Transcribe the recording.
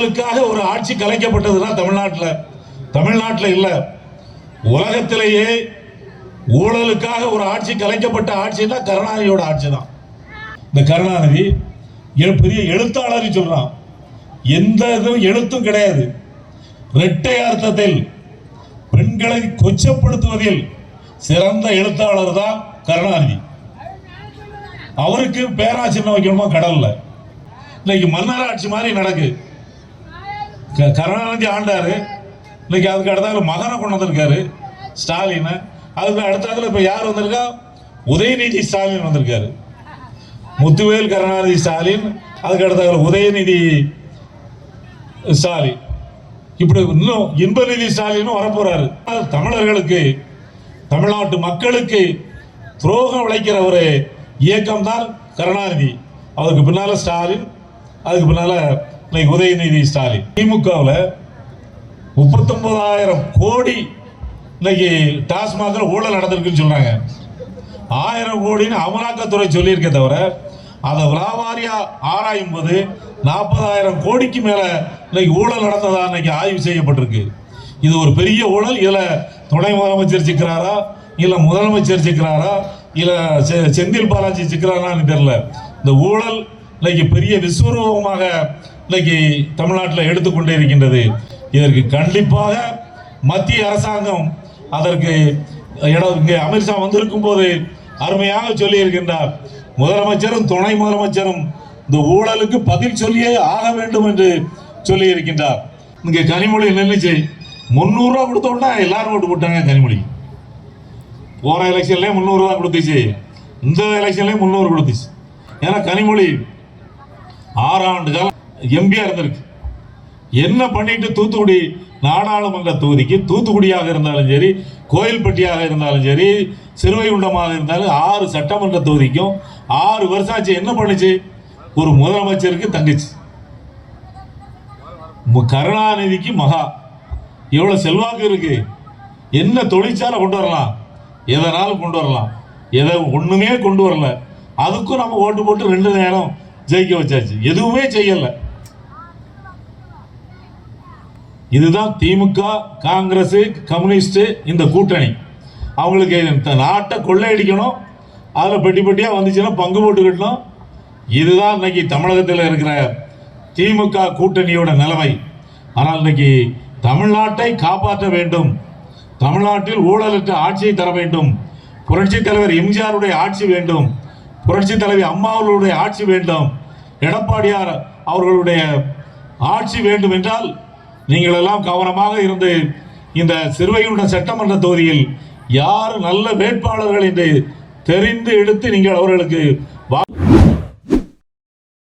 ஊழலுக்காக ஒரு ஆட்சி கலைக்கப்பட்டதுன்னா தமிழ்நாட்டில் இல்ல, உலகத்திலேயே ஊழலுக்காக ஒரு ஆட்சி கலைக்கப்பட்ட ஆட்சின்னா கருணாநிதியோட ஆட்சி தான். இந்த கருணாநிதி பெரிய எழுத்தாளர் சொல்றான், எந்த எழுத்தும் கிடையாது. இரட்டை அர்த்தத்தில் பெண்களை கொச்சப்படுத்துவதில் சிறந்த எழுத்தாளர் தான் கருணாநிதி. அவருக்கு பேராட்சி வைக்கணுமா கடல்ல. இன்னைக்கு மன்னராட்சி மாதிரி நடக்கு. கருணாநிதி ஆண்டாரு, இன்னைக்கு அதுக்கு அடுத்தால மகனை கொண்டு வந்திருக்காரு ஸ்டாலின். அதுக்கு அடுத்தால இப்ப யார் வந்திருக்கா? உதயநிதி ஸ்டாலின் வந்திருக்காரு. முத்துவேல் கருணாநிதி ஸ்டாலின், அதுக்கு அடுத்தால உதயநிதி ஸ்டாலின், இப்படி இன்னும் இன்பநிதி ஸ்டாலினும் வரப்போறாரு. தமிழர்களுக்கு, தமிழ்நாட்டு மக்களுக்கு துரோகம் விளைக்கிற ஒரு இயக்கம் தான் கருணாநிதி. அதுக்கு பின்னால ஸ்டாலின், அதுக்கு பின்னால உதயநிதி ஸ்டாலின். திமுகவில் 39,000 கோடி இன்னைக்கு டாஸ்மாகில் ஊழல் நடந்திருக்குன்னு சொல்றாங்க. 1000 கோடின்னு அமலாக்கத்துறை சொல்லியிருக்க தவிர அதை வியாபாரியா ஆராயும் போது 40,000 கோடிக்கு மேல இன்னைக்கு ஊழல் நடந்ததா இன்னைக்கு ஆய்வு செய்யப்பட்டிருக்கு. இது ஒரு பெரிய ஊழல். இதுல துணை முதலமைச்சர் சிக்கிறாரா, இல்ல முதலமைச்சர் சிக்கிறாரா, இல்ல செந்தில் பாலாஜி சிக்கிறாரான்னு தெரியல. இந்த ஊழல் இன்னைக்கு பெரிய விஸ்வரூபமாக இன்னைக்கு தமிழ்நாட்டில் எடுத்துக்கொண்டே இருக்கின்றது. இதற்கு கண்டிப்பாக மத்திய அரசாங்கம் அதற்கு இங்கே அமித்ஷா வந்திருக்கும் போது அருமையாக சொல்லி இருக்கின்றார். முதலமைச்சரும் துணை முதலமைச்சரும் இந்த ஊழலுக்கு பதில் சொல்லியே ஆக வேண்டும் என்று சொல்லி இருக்கின்றார். இங்க கனிமொழி நின்றுச்சு, 300 ரூபா கொடுத்தோம்னா எல்லாரும் ஓட்டு போட்டாங்க. கனிமொழி போன எலெக்ஷன்லயே 300 ரூபா கொடுத்துச்சு, இந்த எலெக்ஷன்லயே 300 கொடுத்துச்சு. ஏன்னா கனிமொழி 6 ஆண்டு காலம் எம்பியா இருந்திருக்கு. என்ன பண்ணிட்டு தூத்துக்குடி நாடாளுமன்ற தொகுதிக்கு, தூத்துக்குடியாக இருந்தாலும் சரி, கோயில்பட்டியாக இருந்தாலும் சரி, சிறுவைகுண்டமாக இருந்தாலும் 6 சட்டமன்ற தொகுதிக்கும் 6 வருஷம் ஆச்சு. என்ன பண்ணுச்சு? ஒரு முதலமைச்சருக்கு தங்கச்சி. கருணாநிதிக்கு மகா. எவ்வளவு செல்வாக்கு இருக்கு. என்ன தொழிற்சாலை கொண்டு வரலாம், எதனாலும் கொண்டு வரலாம். எதை ஒண்ணுமே கொண்டு வரல. அதுக்கும் நம்ம ஓட்டு போட்டு 2 நேரம் ஜெயிக்க வச்சாச்சு. எதுவுமே செய்யல. இதுதான் திமுக, காங்கிரஸ், கம்யூனிஸ்ட் இந்த கூட்டணி. அவங்களுக்கு நாட்டை கொள்ளையடிக்கணும், அதில் பெட்டி பெட்டியா வந்துச்சுன்னா பங்கு போட்டுக்கிட்டணும். இதுதான் இன்னைக்கு தமிழகத்தில் இருக்கிற திமுக கூட்டணியோட நிலைமை. ஆனால் இன்னைக்கு தமிழ்நாட்டை காப்பாற்ற வேண்டும், தமிழ்நாட்டில் ஊழலற்ற ஆட்சியை தர வேண்டும், புரட்சி தலைவர் எம்ஜிஆருடைய ஆட்சி வேண்டும், புரட்சி தலைவி அம்மாவுடைய ஆட்சி வேண்டும், எடப்பாடியார் அவர்களுடைய ஆட்சி வேண்டும் என்றால் நீங்கள் எல்லாம் கவனமாக இருந்து இந்த சிறுவைகுண்டம் சட்டமன்ற தொகுதியில் யார் நல்ல வேட்பாளர்கள் என்று தெரிந்து எடுத்து நீங்கள் அவர்களுக்கு